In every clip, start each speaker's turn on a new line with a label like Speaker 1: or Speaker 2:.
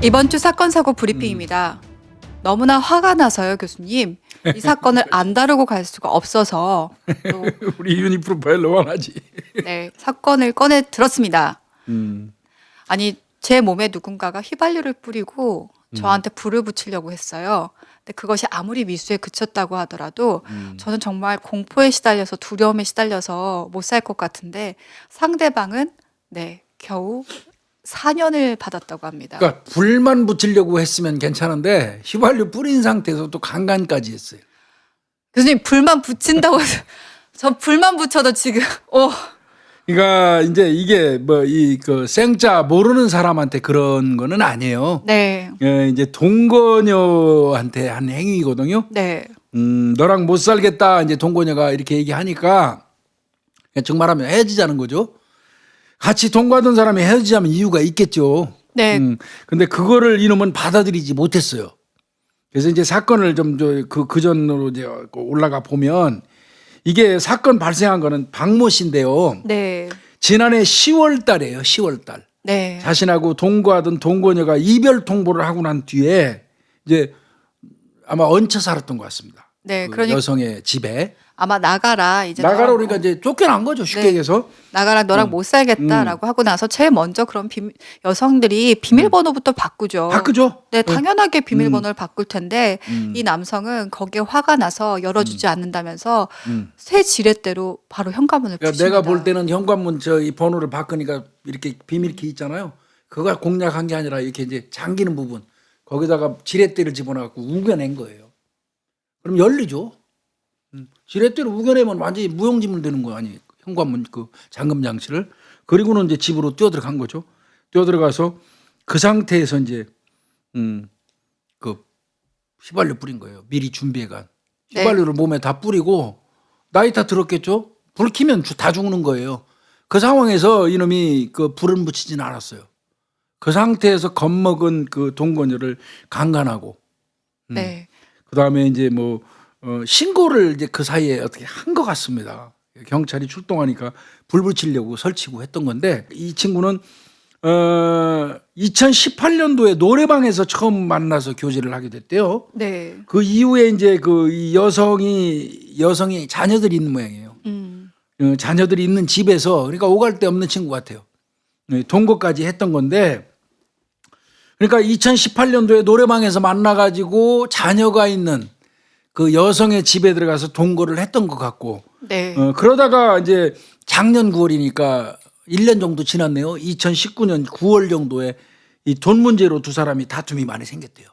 Speaker 1: 이번 주 사건 사고 브리핑입니다. 너무나 화가 나서요, 교수님. 이 사건을 안 다루고 갈 수가 없어서 또
Speaker 2: 우리 유니 프로파일러 원하지.
Speaker 1: 네, 사건을 꺼내 들었습니다. 아니, 제 몸에 누군가가 휘발유를 뿌리고 저한테 불을 붙이려고 했어요. 근데 그것이 아무리 미수에 그쳤다고 하더라도 저는 정말 공포에 시달려서 두려움에 시달려서 못 살 것 같은데 상대방은 네, 겨우 4년을 받았다고 합니다.
Speaker 2: 그러니까 불만 붙이려고 했으면 괜찮은데 휘발유 뿌린 상태에서 또 강간까지 했어요.
Speaker 1: 교수님 불만 붙인다고 해서 저 불만 붙여도 지금
Speaker 2: 그러니까 이제 이게 뭐 이 그 생자 모르는 사람한테 그런 거는 아니에요.
Speaker 1: 네.
Speaker 2: 이제 동거녀한테 한 행위거든요.
Speaker 1: 네.
Speaker 2: 너랑 못 살겠다 이제 동거녀가 이렇게 얘기하니까 정말하면 헤어지자는 거죠. 같이 동거하던 사람이 헤어지자면 이유가 있겠죠.
Speaker 1: 네.
Speaker 2: 근데 그거를 이놈은 받아들이지 못했어요. 그래서 이제 사건을 좀 그 전으로 이제 올라가 보면 이게 사건 발생한 거는 박모 씨인데요.
Speaker 1: 네.
Speaker 2: 지난해 10월 달이에요. 10월 달.
Speaker 1: 네.
Speaker 2: 자신하고 동거하던 동거녀가 이별 통보를 하고 난 뒤에 이제 아마 얹혀 살았던 것 같습니다.
Speaker 1: 네.
Speaker 2: 그
Speaker 1: 그러니까
Speaker 2: 여성의 집에.
Speaker 1: 아마 나가라 이제
Speaker 2: 나가라
Speaker 1: 너랑
Speaker 2: 그러니까 이제 쫓겨난 거죠. 쉽게 얘기해서.
Speaker 1: 나가라 너랑 못 살겠다라고 하고 나서 제일 먼저 그런 여성들이 비밀번호부터 바꾸죠.
Speaker 2: 바꾸죠.
Speaker 1: 네, 당연하게 비밀번호를 바꿀 텐데 이 남성은 거기에 화가 나서 열어주지 않는다면서 새 지렛대로 바로 현관문을
Speaker 2: 그러니까
Speaker 1: 부십니다.
Speaker 2: 내가 볼 때는 현관문 이 번호를 바꾸니까 이렇게 비밀키 있잖아요. 그걸 공략한 게 아니라 이렇게 이제 잠기는 부분 거기다가 지렛대를 집어넣고 우겨낸 거예요. 그럼 열리죠. 지렛대로 우겨내면 완전히 무용지물 되는 거 아니에요. 현관문 그 잠금 장치를. 그리고는 이제 집으로 뛰어들어간 거죠. 뛰어들어가서 그 상태에서 이제 그 휘발유 뿌린 거예요. 미리 준비해간 휘발유를 몸에 다 뿌리고 나이 다 들었겠죠. 불 켜면 다 죽는 거예요. 그 상황에서 이놈이 그 불은 붙이지는 않았어요. 그 상태에서 겁먹은 그 동거녀를 강간하고
Speaker 1: 네.
Speaker 2: 그다음에 이제 뭐 신고를 이제 그 사이에 어떻게 한 것 같습니다. 경찰이 출동하니까 불 붙이려고 설치고 했던 건데 이 친구는 2018년도에 노래방에서 처음 만나서 교제를 하게 됐대요.
Speaker 1: 네.
Speaker 2: 그 이후에 이제 그 이 여성이 자녀들이 있는 모양이에요. 자녀들이 있는 집에서 그러니까 오갈 데 없는 친구 같아요. 동거까지 했던 건데 그러니까 2018년도에 노래방에서 만나가지고 자녀가 있는 그 여성의 집에 들어가서 동거를 했던 것 같고
Speaker 1: 네.
Speaker 2: 그러다가 이제 작년 9월이니까 1년 정도 지났네요. 2019년 9월 정도에 이 돈 문제로 두 사람이 다툼이 많이 생겼대요.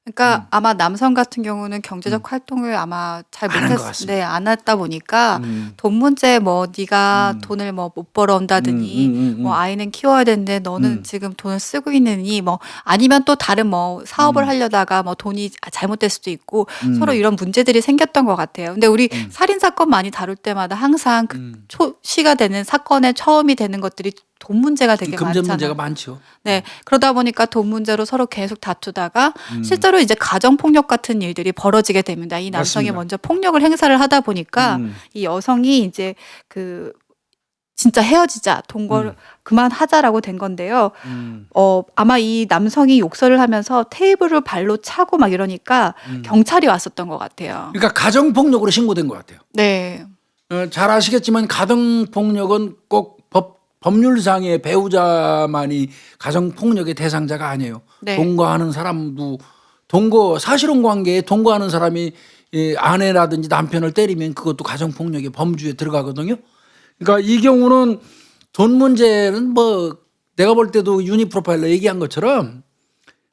Speaker 1: 그러니까 아마 남성 같은 경우는 경제적 활동을 아마 잘
Speaker 2: 안 한 것
Speaker 1: 못했,
Speaker 2: 같습니다.
Speaker 1: 네, 안 했다 보니까 돈 문제 뭐 네가 돈을 뭐 못 벌어온다더니 뭐 아이는 키워야 되는데 너는 지금 돈을 쓰고 있느니 뭐 아니면 또 다른 뭐 사업을 하려다가 뭐 돈이 잘못될 수도 있고 서로 이런 문제들이 생겼던 것 같아요. 근데 우리 살인 사건 많이 다룰 때마다 항상 그 초시가 되는 사건의 처음이 되는 것들이 돈 문제가 되게
Speaker 2: 금전
Speaker 1: 많잖아요.
Speaker 2: 문제가 많죠.
Speaker 1: 네. 그러다 보니까 돈 문제로 서로 계속 다투다가 실제로 이제 가정폭력 같은 일들이 벌어지게 됩니다. 이 남성이
Speaker 2: 맞습니다.
Speaker 1: 먼저 폭력을 행사를 하다 보니까 이 여성이 이제 그 진짜 헤어지자, 동거를 그만하자라고 된 건데요. 아마 이 남성이 욕설을 하면서 테이블을 발로 차고 막 이러니까 경찰이 왔었던 것 같아요.
Speaker 2: 그러니까 가정폭력으로 신고된 것 같아요.
Speaker 1: 네.
Speaker 2: 잘 아시겠지만 가정폭력은 꼭 법률상의 배우자만이 가정폭력의 대상자가 아니에요.
Speaker 1: 네.
Speaker 2: 동거하는 사람도 사실혼 관계에 동거하는 사람이 아내라든지 남편을 때리면 그것도 가정폭력의 범주에 들어가거든요. 그러니까 이 경우는 돈 문제는 뭐 내가 볼 때도 유니 프로파일러 얘기한 것처럼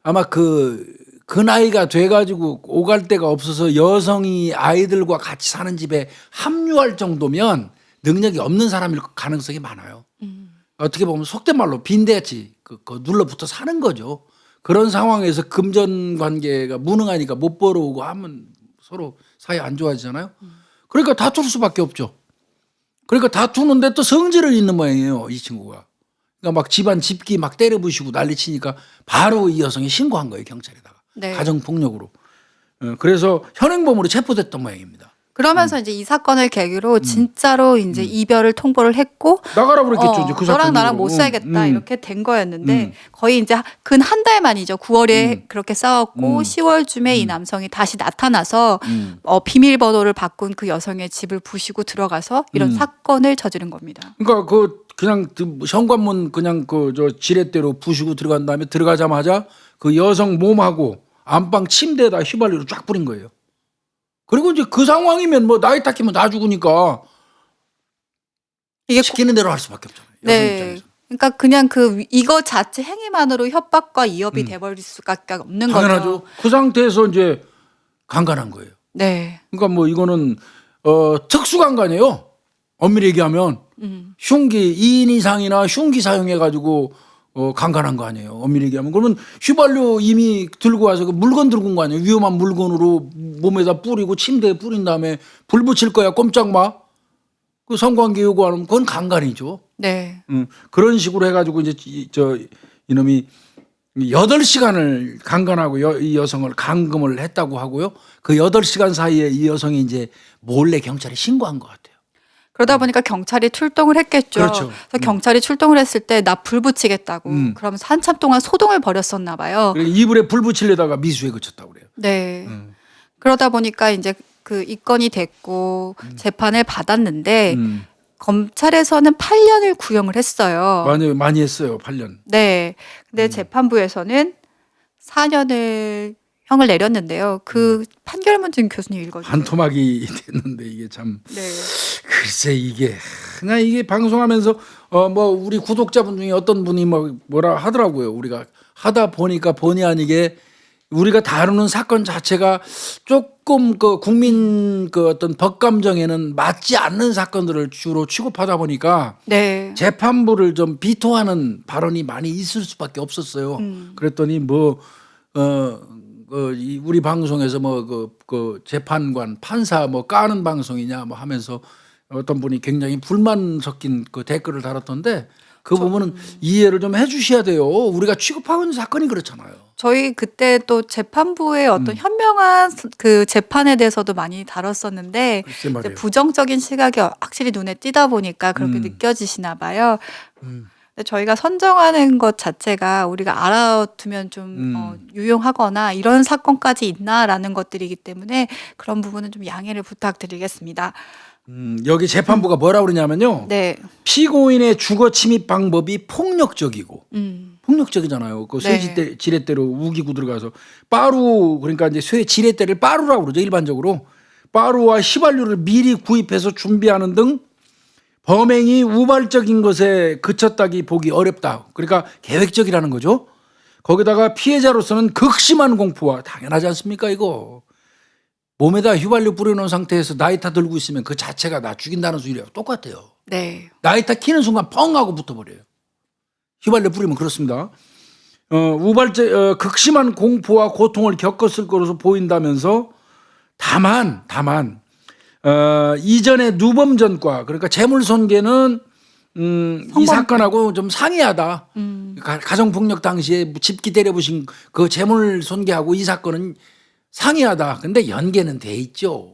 Speaker 2: 아마 그 나이가 돼가지고 오갈 데가 없어서 여성이 아이들과 같이 사는 집에 합류할 정도면 능력이 없는 사람일 가능성이 많아요. 어떻게 보면 속된 말로 빈대지 눌러붙어 사는 거죠. 그런 상황에서 금전 관계가 무능하니까 못 벌어오고 하면 서로 사이 안 좋아지잖아요. 그러니까 다툴 수밖에 없죠. 그러니까 다투는데 또 성질을 잇는 모양이에요. 이 친구가. 그러니까 막 집안 집기 막 때려 부시고 난리 치니까 바로 이 여성이 신고한 거예요. 경찰에다가.
Speaker 1: 네.
Speaker 2: 가정폭력으로. 그래서 현행범으로 체포됐던 모양입니다.
Speaker 1: 그러면서 이제 이 사건을 계기로 진짜로 이제 이별을 통보를 했고
Speaker 2: 나가라 그랬겠죠. 이제 그 사건
Speaker 1: 너랑 나랑
Speaker 2: 이후로.
Speaker 1: 못 살겠다 이렇게 된 거였는데 거의 이제 근 한 달 만이죠. 9월에 그렇게 싸웠고 10월쯤에 이 남성이 다시 나타나서 비밀번호를 바꾼 그 여성의 집을 부시고 들어가서 이런 사건을 저지른 겁니다.
Speaker 2: 그러니까 그냥 현관문 그냥 저 지렛대로 부시고 들어간 다음에 들어가자마자 그 여성 몸하고 안방 침대에다 휘발유를 쫙 뿌린 거예요. 그리고 이제 그 상황이면 뭐 나이 닦이면 나 죽으니까
Speaker 1: 이게
Speaker 2: 시키는 대로 할 수밖에 없잖아요. 여성 입장에서.
Speaker 1: 그러니까 그냥 이거 자체 행위만으로 협박과 위협이 돼버릴 수밖에 없는
Speaker 2: 당연하죠.
Speaker 1: 거죠.
Speaker 2: 그 상태에서 이제 강간한 거예요.
Speaker 1: 네.
Speaker 2: 그러니까 뭐 이거는 특수강간이에요. 엄밀히 얘기하면 흉기 2인 이상이나 흉기 사용해가지고 강간한 거 아니에요. 엄밀히 얘기하면. 그러면 휘발유 이미 들고 와서 그 물건 들고 온 거 아니에요. 위험한 물건으로 몸에다 뿌리고 침대에 뿌린 다음에 불 붙일 거야. 꼼짝 마. 그 성관계 요구 안 하면 그건 강간이죠.
Speaker 1: 네.
Speaker 2: 그런 식으로 해가지고 이제 이놈이 8시간을 강간하고 이 여성을 감금을 했다고 하고요. 그 8시간 사이에 이 여성이 이제 몰래 경찰에 신고한 것 같아요.
Speaker 1: 그러다 보니까 경찰이 출동을 했겠죠.
Speaker 2: 그렇죠.
Speaker 1: 그래서 경찰이 출동을 했을 때 나 불 붙이겠다고 그러면서 한참 동안 소동을 벌였었나 봐요.
Speaker 2: 그리고 이불에 불 붙이려다가 미수에 그쳤다고 그래요.
Speaker 1: 네. 그러다 보니까 이제 그 입건이 됐고 재판을 받았는데 검찰에서는 8년을 구형을 했어요.
Speaker 2: 많이 했어요. 8년.
Speaker 1: 네. 근데 재판부에서는 4년을 형을 내렸는데요. 그 판결문 좀 교수님 읽어주세요.
Speaker 2: 반토막이 됐는데 이게 참
Speaker 1: 네.
Speaker 2: 글쎄 그냥 이게 방송하면서 뭐 우리 구독자분 중에 어떤 분이 뭐라 하더라고요. 우리가 하다 보니까 본의 아니게 우리가 다루는 사건 자체가 조금 그 국민 그 어떤 법감정에는 맞지 않는 사건들을 주로 취급하다 보니까
Speaker 1: 네.
Speaker 2: 재판부를 좀 비토하는 발언이 많이 있을 수밖에 없었어요. 그랬더니 우리 방송에서 그 재판관 판사 까는 방송이냐 하면서 어떤 분이 굉장히 불만 섞인 그 댓글을 달았던데 그 부분은 이해를 좀 해주셔야 돼요. 우리가 취급하고 있는 사건이 그렇잖아요.
Speaker 1: 저희 그때 또 재판부의 어떤 현명한 그 재판에 대해서도 많이 다뤘었는데
Speaker 2: 글쎄 말이에요.
Speaker 1: 부정적인 시각이 확실히 눈에 띄다 보니까 그렇게 느껴지시나 봐요. 근데 저희가 선정하는 것 자체가 우리가 알아두면 좀 유용하거나 이런 사건까지 있나라는 것들이기 때문에 그런 부분은 좀 양해를 부탁드리겠습니다.
Speaker 2: 여기 재판부가 뭐라 그러냐면요.
Speaker 1: 네.
Speaker 2: 피고인의 주거 침입 방법이 폭력적이고 폭력적이잖아요. 그 쇠
Speaker 1: 네.
Speaker 2: 지렛대로 우기고 들어가서 빠루 그러니까 이제 쇠 지렛대를 빠루라고 그러죠. 일반적으로 빠루와 휘발유를 미리 구입해서 준비하는 등 범행이 우발적인 것에 그쳤다기 보기 어렵다. 그러니까 계획적이라는 거죠. 거기다가 피해자로서는 극심한 공포와 당연하지 않습니까 이거. 몸에다 휘발유 뿌려놓은 상태에서 나이타 들고 있으면 그 자체가 나 죽인다는 소리랑 똑같아요.
Speaker 1: 네.
Speaker 2: 나이타 키는 순간 펑 하고 붙어버려요. 휘발유 뿌리면 그렇습니다. 극심한 공포와 고통을 겪었을 것으로 보인다면서 다만 이전의 누범전과 그러니까 재물손괴는 이 사건하고 좀 상이하다. 가정폭력 당시에 집기 때려부신 그 재물손괴하고 이 사건은 상이하다. 근데 연계는 돼 있죠.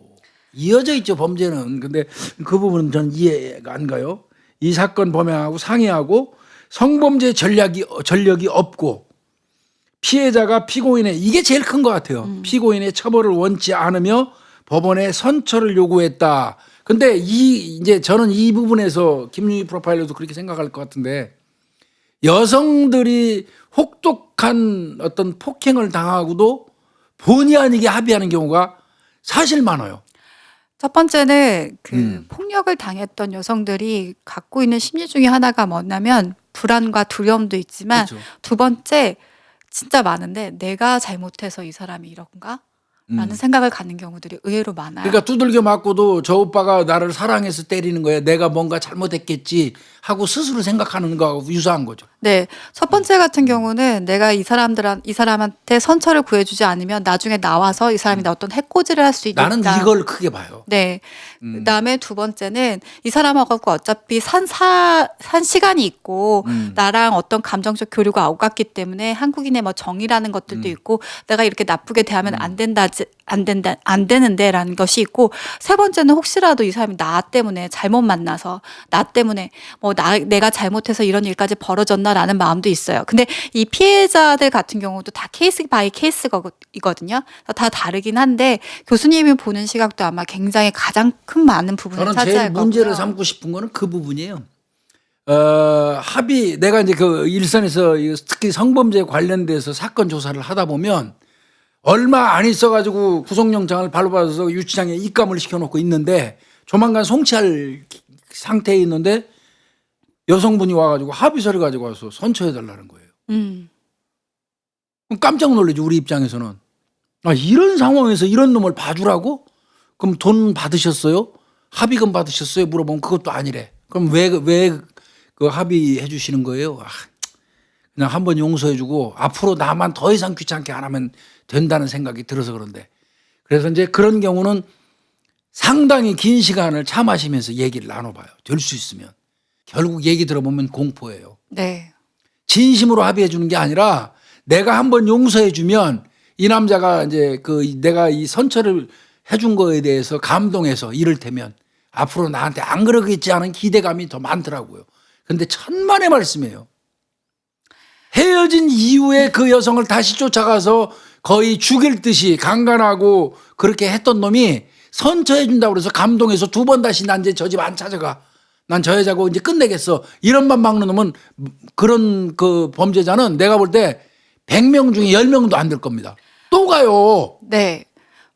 Speaker 2: 이어져 있죠, 범죄는. 근데 그 부분은 전 이해가 안 가요. 이 사건 범행하고 상이하고 성범죄 전력이 없고 피해자가 피고인의 이게 제일 큰 것 같아요. 피고인의 처벌을 원치 않으며 법원에 선처를 요구했다. 근데 이제 저는 이 부분에서 김윤희 프로파일러도 그렇게 생각할 것 같은데 여성들이 혹독한 어떤 폭행을 당하고도 본의 아니게 합의하는 경우가 사실 많아요.
Speaker 1: 첫 번째는 그 폭력을 당했던 여성들이 갖고 있는 심리 중에 하나가 뭐냐면 불안과 두려움도 있지만
Speaker 2: 그렇죠.
Speaker 1: 두 번째 진짜 많은데 내가 잘못해서 이 사람이 이런가? 라는 생각을 갖는 경우들이 의외로 많아요.
Speaker 2: 그러니까 두들겨 맞고도 저 오빠가 나를 사랑해서 때리는 거야. 내가 뭔가 잘못했겠지 하고 스스로 생각하는 거하고 유사한 거죠.
Speaker 1: 네. 첫 번째 같은 경우는 내가 이 사람한테 선처를 구해주지 않으면 나중에 나와서 이 사람이 나 어떤 해코지를 할 수 있다.
Speaker 2: 나는 이걸 크게 봐요.
Speaker 1: 네. 그다음에 두 번째는 이 사람하고 어차피 산 시간이 있고 나랑 어떤 감정적 교류가 오갔기 때문에 한국인의 뭐 정이라는 것들도 있고 내가 이렇게 나쁘게 대하면 안 된다지 안 되는데라는 것이 있고, 세 번째는 혹시라도 이 사람이 나 때문에 잘못 만나서 나 때문에 내가 잘못해서 이런 일까지 벌어졌나라는 마음도 있어요. 근데 이 피해자들 같은 경우도 다 케이스 바이 케이스거든요. 다 다르긴 한데 교수님이 보는 시각도 아마 굉장히 가장 큰 많은 부분을
Speaker 2: 저는
Speaker 1: 차지할
Speaker 2: 제일
Speaker 1: 거고요.
Speaker 2: 문제를 삼고 싶은 거는 그 부분이에요. 합의 내가 이제 그 일선에서 특히 성범죄 관련돼서 사건 조사를 하다 보면 얼마 안 있어가지고 구속영장을 발부받아서 유치장에 입감을 시켜놓고 있는데 조만간 송치할 상태에 있는데 여성분이 와가지고 합의서를 가지고 와서 선처해달라는 거예요. 그럼 깜짝 놀라죠, 우리 입장에서는. 아, 이런 상황에서 이런 놈을 봐주라고? 그럼 돈 받으셨어요? 합의금 받으셨어요? 물어보면 그것도 아니래. 그럼 왜 그 합의해 주시는 거예요? 아, 그냥 한번 용서해주고 앞으로 나만 더 이상 귀찮게 안 하면 된다는 생각이 들어서 그런데. 그래서 이제 그런 경우는 상당히 긴 시간을 참아시면서 얘기를 나눠봐요. 될 수 있으면. 결국 얘기 들어보면 공포예요.
Speaker 1: 네.
Speaker 2: 진심으로 합의해 주는 게 아니라 내가 한번 용서해 주면 이 남자가 이제 내가 이 선처를 해준 거에 대해서 감동해서 이를테면 앞으로 나한테 안 그러겠지 하는 기대감이 더 많더라고요. 근데 천만의 말씀이에요. 헤어진 이후에 그 여성을 다시 쫓아가서 거의 죽일 듯이 강간하고 그렇게 했던 놈이 선처해 준다고 그래서 감동해서 두 번 다시 난 이제 저 집 안 찾아가. 난 저 여자고 이제 끝내겠어. 이런 만 막는 놈은 그런 그 범죄자는 내가 볼 때 100명 중에 10명도 안 될 겁니다. 또 가요.
Speaker 1: 네.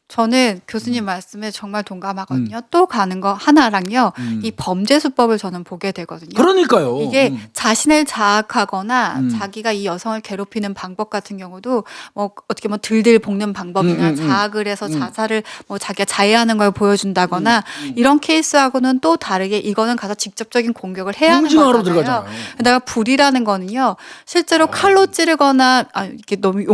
Speaker 1: 저는 교수님 말씀에 정말 동감하거든요. 또 가는 거 하나랑요. 이 범죄 수법을 저는 보게 되거든요.
Speaker 2: 그러니까요.
Speaker 1: 이게 자신을 자학하거나 자기가 이 여성을 괴롭히는 방법 같은 경우도 어떻게 들들 볶는 방법이나 자학을 해서 자살을 자기가 자해하는 걸 보여준다거나 이런 케이스하고는 또 다르게 이거는 가서 직접적인 공격을 해야 하는
Speaker 2: 응징하러
Speaker 1: 거잖아요.
Speaker 2: 들어가잖아요.
Speaker 1: 내가 불이라는 거는요. 실제로 칼로 찌르거나 이게 너무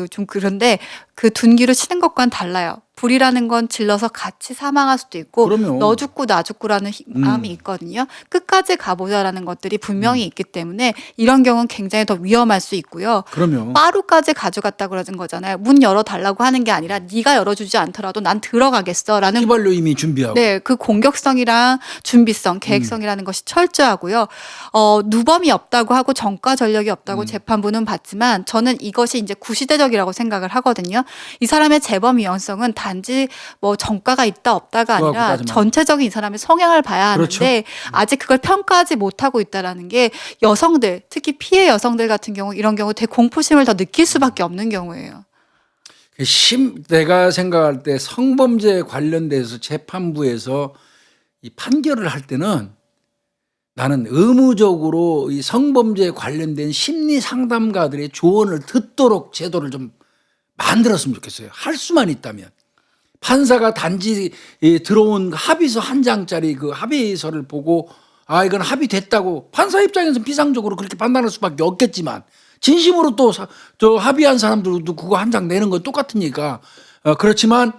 Speaker 1: 좀 그런데 그 둔기로 치는 것과는 달라요. 불이라는 건 질러서 같이 사망할 수도 있고
Speaker 2: 그럼요.
Speaker 1: 너 죽고 나 죽고라는 마음이 있거든요. 끝까지 가보자라는 것들이 분명히 있기 때문에 이런 경우는 굉장히 더 위험할 수 있고요.
Speaker 2: 그럼요.
Speaker 1: 빠루까지 가져갔다 그러는 거잖아요. 문 열어달라고 하는 게 아니라 네가 열어주지 않더라도 난 들어가겠어라는
Speaker 2: 휘발유 이미 준비하고.
Speaker 1: 네, 그 공격성이랑 준비성, 계획성이라는 것이 철저하고요. 누범이 없다고 하고 전과 전력이 없다고 재판부는 봤지만 저는 이것이 이제 구시대적이라고 생각을 하거든요. 이 사람의 재범 위험성은 단지 전과가 있다 없다가 아니라
Speaker 2: 그거하고까지만.
Speaker 1: 전체적인 이 사람의 성향을 봐야 하는데
Speaker 2: 그렇죠.
Speaker 1: 아직 그걸 평가하지 못하고 있다라는 게 여성들, 특히 피해 여성들 같은 경우 이런 경우 되게 공포심을 더 느낄 수밖에 없는 경우예요.
Speaker 2: 내가 생각할 때 성범죄 관련돼서 재판부에서 이 판결을 할 때는 나는 의무적으로 이 성범죄에 관련된 심리 상담가들의 조언을 듣도록 제도를 좀 만들었으면 좋겠어요. 할 수만 있다면. 판사가 단지 들어온 합의서 한 장짜리 그 합의서를 보고 아 이건 합의됐다고 판사 입장에서는 비상적으로 그렇게 판단할 수밖에 없겠지만 진심으로 또 저 합의한 사람들도 그거 한 장 내는 건 똑같으니까 그렇지만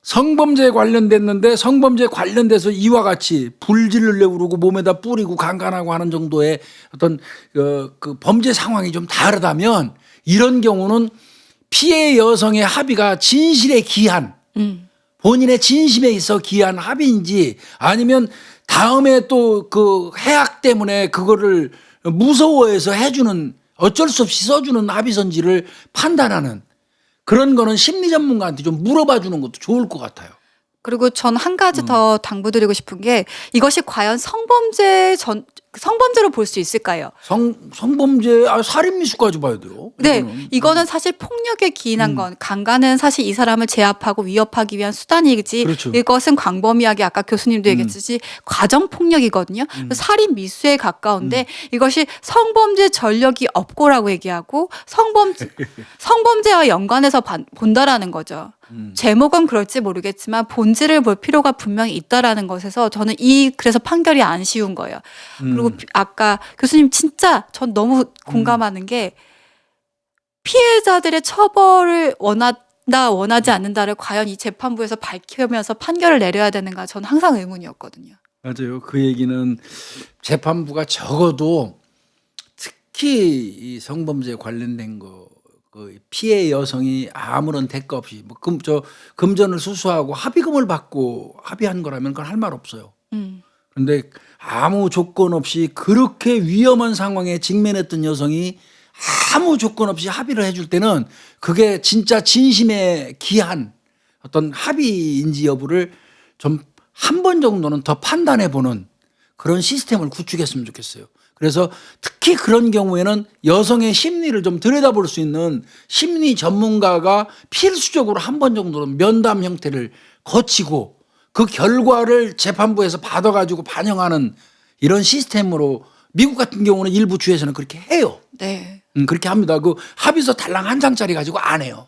Speaker 2: 성범죄에 관련됐는데 성범죄에 관련돼서 이와 같이 불질르려고 그러고 몸에다 뿌리고 강간하고 하는 정도의 어떤 그 범죄 상황이 좀 다르다면 이런 경우는 피해 여성의 합의가 진실에 기한 본인의 진심에 있어 기한 합의인지 아니면 다음에 또 그 해악 때문에 그거를 무서워해서 해주는 어쩔 수 없이 써주는 합의서인지를 판단하는 그런 거는 심리 전문가한테 좀 물어봐 주는 것도 좋을 것 같아요.
Speaker 1: 그리고 전 한 가지 더 당부드리고 싶은 게 이것이 과연 성범죄로 볼 수 있을까요?
Speaker 2: 성범죄 살인 미수까지 봐야 돼요.
Speaker 1: 네, 이거는 사실 폭력에 기인한 건 강간은 사실 이 사람을 제압하고 위협하기 위한 수단이지
Speaker 2: 그렇죠.
Speaker 1: 이것은 광범위하게 아까 교수님도 얘기했듯이 가정 폭력이거든요. 살인 미수에 가까운데 이것이 성범죄 전력이 없고라고 얘기하고 성범죄와 연관해서 본다라는 거죠. 제목은 그럴지 모르겠지만 본질을 볼 필요가 분명히 있다라는 것에서 저는 그래서 판결이 안 쉬운 거예요. 그리고 아까 교수님 진짜 전 너무 공감하는 게 피해자들의 처벌을 원하지 않는다를 과연 이 재판부에서 밝히면서 판결을 내려야 되는가 전 항상 의문이었거든요.
Speaker 2: 맞아요. 그 얘기는 재판부가 적어도 특히 이 성범죄 관련된 거 그 피해 여성이 아무런 대가 없이 뭐 금전을 수수하고 합의금을 받고 합의한 거라면 그건 할 말 없어요. 그런데 아무 조건 없이 그렇게 위험한 상황에 직면했던 여성이 아무 조건 없이 합의를 해줄 때는 그게 진짜 진심에 기한 어떤 합의인지 여부를 좀 한 번 정도는 더 판단해 보는 그런 시스템을 구축했으면 좋겠어요. 그래서 특히 그런 경우에는 여성의 심리를 좀 들여다볼 수 있는 심리 전문가가 필수적으로 한 번 정도는 면담 형태를 거치고 그 결과를 재판부에서 받아가지고 반영하는 이런 시스템으로 미국 같은 경우는 일부 주에서는 그렇게 해요.
Speaker 1: 네.
Speaker 2: 그렇게 합니다. 그 합의서 달랑 한 장짜리 가지고 안 해요.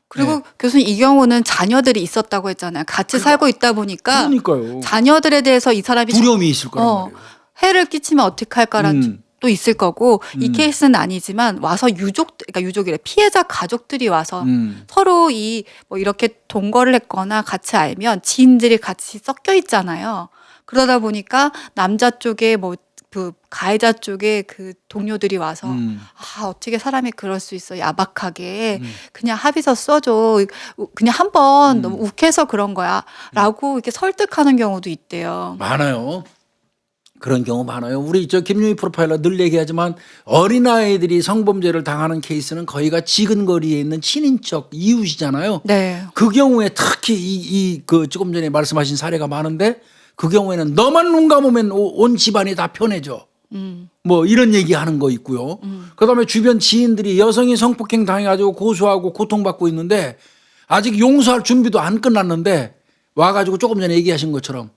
Speaker 1: 그리고 교수님 이 경우는 자녀들이 있었다고 했잖아요. 같이 살고 있다 보니까
Speaker 2: 그러니까요.
Speaker 1: 자녀들에 대해서 이 사람이
Speaker 2: 두려움이 있을 거란 말이에요.
Speaker 1: 해를 끼치면 어떡할까라는 또 있을 거고 이 케이스는 아니지만 와서 그러니까 유족이래 피해자 가족들이 와서 서로 뭐 이렇게 동거를 했거나 같이 알면 지인들이 같이 섞여 있잖아요. 그러다 보니까 남자 쪽에 뭐 그 가해자 쪽에 그 동료들이 와서 어떻게 사람이 그럴 수 있어 야박하게 그냥 합의서 써줘 그냥 한번 너무 욱해서 그런 거야라고 이렇게 설득하는 경우도 있대요.
Speaker 2: 많아요. 그런 경우 많아요. 우리 김유희 프로파일러 늘 얘기하지만 어린아이들이 성범죄를 당하는 케이스는 거의가 지근거리에 있는 친인척 이웃이잖아요.
Speaker 1: 네.
Speaker 2: 그 경우에 특히 그 조금 전에 말씀하신 사례가 많은데 그 경우에는 너만 눈 감으면 온 집안이 다 편해져. 뭐 이런 얘기하는 거 있고요. 그다음에 주변 지인들이 여성이 성폭행 당해가지고 고소하고 고통받고 있는데 아직 용서할 준비도 안 끝났는데 와가지고 조금 전에 얘기하신 것처럼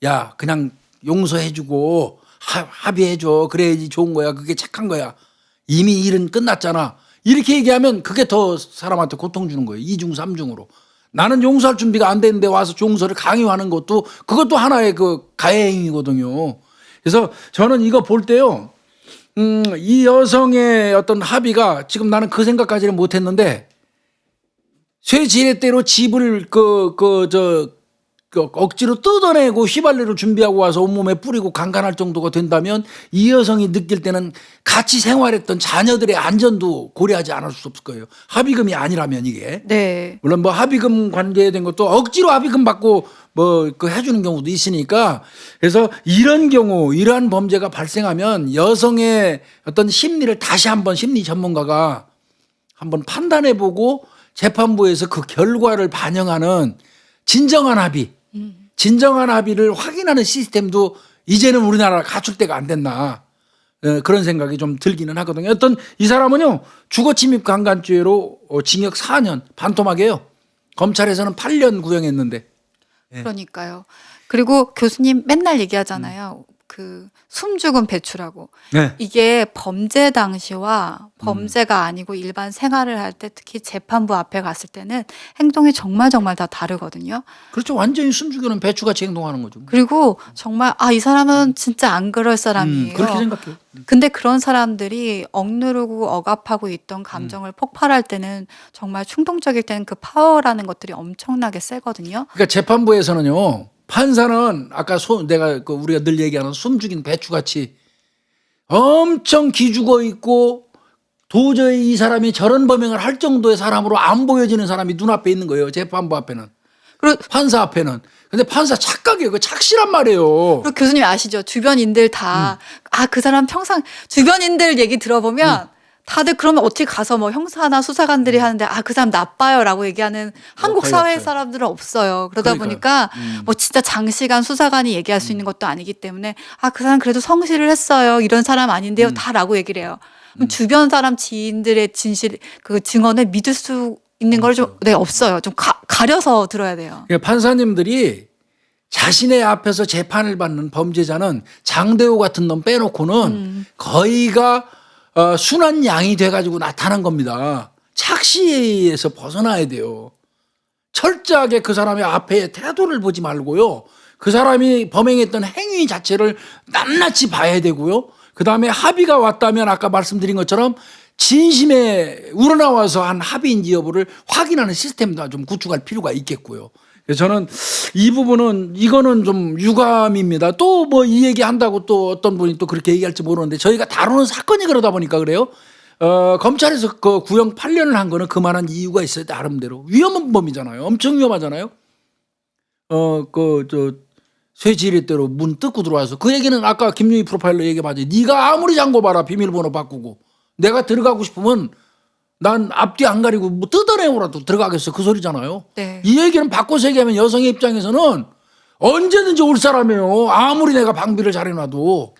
Speaker 2: 야 그냥 용서해주고 합의해줘. 그래야지 좋은 거야. 그게 착한 거야. 이미 일은 끝났잖아. 이렇게 얘기하면 그게 더 사람한테 고통 주는 거예요. 2중 3중으로. 나는 용서할 준비가 안 됐는데 와서 용서를 강요하는 것도 그것도 하나의 그 가해 행위거든요. 그래서 저는 이거 볼 때요. 이 여성의 어떤 합의가 지금 나는 그 생각까지는 못 했는데 쇠지렛대로 집을 억지로 뜯어내고 휘발유를 준비하고 와서 온몸에 뿌리고 강간할 정도가 된다면 이 여성이 느낄 때는 같이 생활했던 자녀들의 안전도 고려하지 않을 수 없을 거예요. 합의금이 아니라면 이게.
Speaker 1: 네.
Speaker 2: 물론 뭐 합의금 관계된 것도 억지로 합의금 받고 뭐 그 해주는 경우도 있으니까 그래서 이런 경우 이러한 범죄가 발생하면 여성의 어떤 심리를 다시 한번 심리 전문가가 한번 판단해보고 재판부에서 그 결과를 반영하는 진정한 합의를 확인하는 시스템도 이제는 우리나라가 갖출 때가 안 됐나 그런 생각이 좀 들기는 하거든요. 어떤 이 사람은요 주거침입 강간죄로 징역 4년 반토막이에요. 검찰에서는 8년 구형했는데.
Speaker 1: 그러니까요. 그리고 교수님 맨날 얘기하잖아요. 그 숨죽은 배추라고.
Speaker 2: 네.
Speaker 1: 이게 범죄 당시와 범죄가 아니고 일반 생활을 할 때 특히 재판부 앞에 갔을 때는 행동이 정말 다 다르거든요.
Speaker 2: 그렇죠. 완전히 숨죽이는 배추같이 행동하는 거죠.
Speaker 1: 그리고 정말 이 사람은 진짜 안 그럴 사람이에요.
Speaker 2: 그렇게 생각해요.
Speaker 1: 근데 그런 사람들이 억누르고 억압하고 있던 감정을 폭발할 때는 정말 충동적일 때는 그 파워라는 것들이 엄청나게 세거든요.
Speaker 2: 그러니까 재판부에서는요. 판사는 아까 내가 우리가 늘 얘기하는 숨죽인 배추같이 엄청 기죽어 있고 도저히 이 사람이 저런 범행을 할 정도의 사람으로 안 보여지는 사람이 눈앞에 있는 거예요. 재판부 앞에는. 그리고 판사 앞에는. 근데 판사 착각이에요. 그 착실한 말이에요.
Speaker 1: 그리고 교수님 아시죠? 주변인들 다 그 사람 평상 주변인들 얘기 들어보면 다들 그러면 어떻게 가서 뭐 형사나 수사관들이 하는데 그 사람 나빠요라고 얘기하는 한국 사회 사람들은 없어요. 그러다 보니까 뭐 진짜 장시간 수사관이 얘기할 수 있는 것도 아니기 때문에 그 사람 그래도 성실을 했어요. 이런 사람 아닌데요. 다라고 얘기를 해요. 그럼 주변 사람 지인들의 진실 그 증언을 믿을 수 있는 걸 좀 없어요. 좀 가려서 들어야 돼요.
Speaker 2: 그러니까 판사님들이 자신의 앞에서 재판을 받는 범죄자는 장대호 같은 놈 빼놓고는 거의가 순한 양이 돼가지고 나타난 겁니다. 착시에서 벗어나야 돼요. 철저하게 그 사람의 앞에 태도를 보지 말고요. 그 사람이 범행했던 행위 자체를 낱낱이 봐야 되고요. 그다음에 합의가 왔다면 아까 말씀드린 것처럼 진심에 우러나와서 한 합의인지 여부를 확인하는 시스템도 좀 구축할 필요가 있겠고요. 그래서 저는 이 부분은 이거는 좀 유감입니다. 또 뭐 이 얘기 한다고 또 어떤 분이 또 그렇게 얘기할지 모르는데 저희가 다루는 사건이 그러다 보니까 그래요. 검찰에서 그 구형 8년을 한 거는 그만한 이유가 있어요. 나름대로 위험한 범이잖아요. 엄청 위험하잖아요. 쇠지렛대로 문 뜯고 들어와서 그 얘기는 아까 김유희 프로파일러 얘기 맞아요. 네가 아무리 잠궈 봐라 비밀번호 바꾸고 내가 들어가고 싶으면 난 앞뒤 안 가리고 뭐 뜯어내고라도 들어가겠어 그 소리잖아요.
Speaker 1: 네.
Speaker 2: 이 얘기는 바꿔서 얘기하면 여성의 입장에서는 언제든지 올 사람이에요. 아무리 내가 방비를 잘해놔도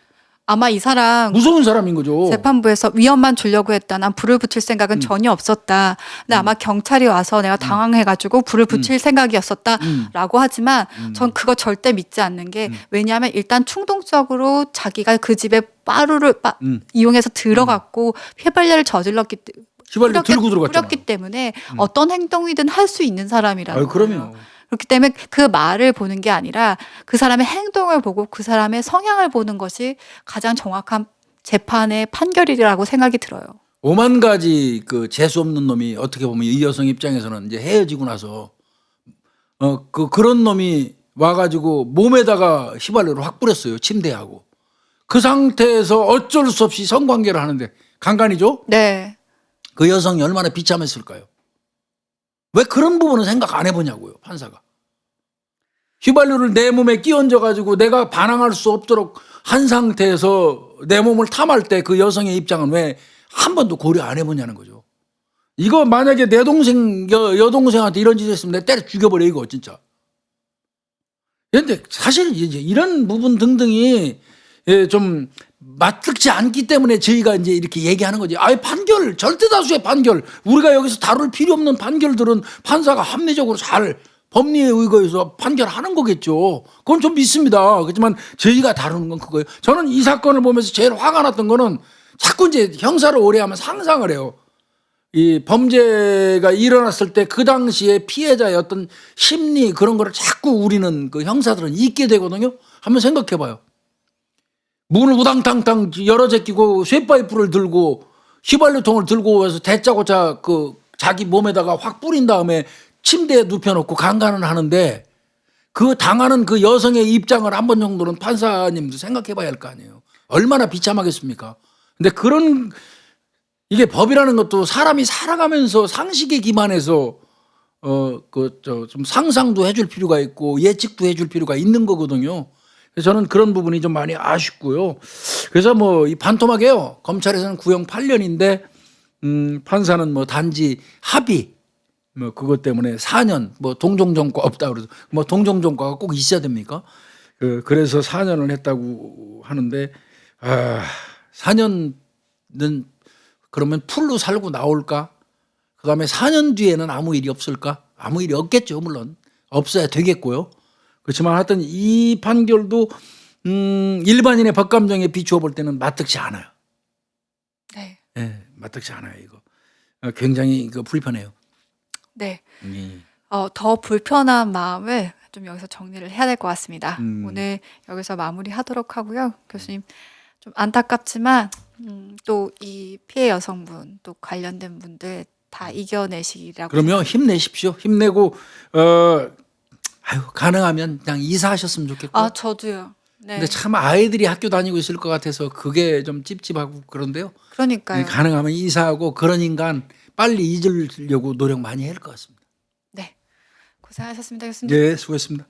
Speaker 1: 아마 이 사람
Speaker 2: 무서운 사람인 거죠.
Speaker 1: 재판부에서 위험만 주려고 했다. 난 불을 붙일 생각은 전혀 없었다. 근데 아마 경찰이 와서 내가 당황해가지고 불을 붙일 생각이었었다라고 하지만 전 그거 절대 믿지 않는 게 왜냐하면 일단 충동적으로 자기가 그 집에 빠루를 이용해서 들어갔고 휘발유를 저질렀기 때문에
Speaker 2: 휘발유 들고 들어갔잖아요.
Speaker 1: 뿌렸기 때문에 어떤 행동이든 할 수 있는 사람이라는
Speaker 2: 아유, 그럼요.
Speaker 1: 거예요. 그렇기 때문에 그 말을 보는 게 아니라 그 사람의 행동을 보고 그 사람의 성향을 보는 것이 가장 정확한 재판의 판결이라고 생각이 들어요.
Speaker 2: 오만 가지 그 재수 없는 놈이 어떻게 보면 이 여성 입장에서는 이제 헤어지고 나서 그런 놈이 와가지고 몸에다가 휘발유를 확 뿌렸어요. 침대하고. 그 상태에서 어쩔 수 없이 성관계를 하는데 간간이죠?
Speaker 1: 네.
Speaker 2: 그 여성이 얼마나 비참했을까요? 왜 그런 부분은 생각 안 해보냐고요, 판사가. 휘발유를 내 몸에 끼얹어 가지고 내가 반항할 수 없도록 한 상태에서 내 몸을 탐할 때 그 여성의 입장은 왜 한 번도 고려 안 해보냐는 거죠. 이거 만약에 내 동생, 여동생한테 이런 짓 했으면 내가 때려 죽여버려, 이거 진짜. 그런데 사실 이제 이런 부분 등등이 좀 맞득지 않기 때문에 저희가 이제 이렇게 얘기하는 거지. 아예 판결, 절대 다수의 판결, 우리가 여기서 다룰 필요 없는 판결들은 판사가 합리적으로 잘 법리에 의거해서 판결하는 거겠죠. 그건 좀 믿습니다. 그렇지만 저희가 다루는 건 그거예요. 저는 이 사건을 보면서 제일 화가 났던 거는 자꾸 이제 형사를 오래 하면 상상을 해요. 이 범죄가 일어났을 때 그 당시에 피해자의 어떤 심리 그런 거를 자꾸 우리는 그 형사들은 잊게 되거든요. 한번 생각해 봐요. 문을 우당탕탕 열어 제끼고 쇠파이프를 들고 휘발유통을 들고 와서 대짜고짜 그 자기 몸에다가 확 뿌린 다음에 침대에 눕혀놓고 강간을 하는데 그 당하는 그 여성의 입장을 한 번 정도는 판사님도 생각해 봐야 할 거 아니에요. 얼마나 비참하겠습니까? 근데 그런 이게 법이라는 것도 사람이 살아가면서 상식에 기반해서 좀 상상도 해줄 필요가 있고 예측도 해줄 필요가 있는 거거든요. 그래서 저는 그런 부분이 좀 많이 아쉽고요. 그래서 뭐 이 반토막이에요. 검찰에서는 구형 8년인데 판사는 뭐 단지 합의 뭐 그것 때문에 4년 뭐 동종전과 없다 그래서 뭐 동종전과가 꼭 있어야 됩니까? 그래서 4년을 했다고 하는데 4년은 그러면 풀로 살고 나올까? 그다음에 4년 뒤에는 아무 일이 없을까? 아무 일이 없겠죠. 물론 없어야 되겠고요. 그렇지만 하여튼 이 판결도 일반인의 법감정에 비추어 볼 때는 마뜩지 않아요.
Speaker 1: 네.
Speaker 2: 네, 마뜩지 않아요. 이거 굉장히 불편해요.
Speaker 1: 네. 더 불편한 마음을 좀 여기서 정리를 해야 될 것 같습니다. 오늘 여기서 마무리하도록 하고요. 교수님 좀 안타깝지만 또 이 피해 여성분 또 관련된 분들 다 이겨내시라고.
Speaker 2: 그러면 힘내십시오. 힘내고 가능하면 그냥 이사하셨으면 좋겠고.
Speaker 1: 저도요. 네.
Speaker 2: 근데 참 아이들이 학교 다니고 있을 것 같아서 그게 좀 찝찝하고 그런데요.
Speaker 1: 그러니까요.
Speaker 2: 가능하면 이사하고 그런 인간 빨리 잊으려고 노력 많이 해야 할 것 같습니다.
Speaker 1: 네. 고생하셨습니다, 교수님.
Speaker 2: 네, 수고했습니다.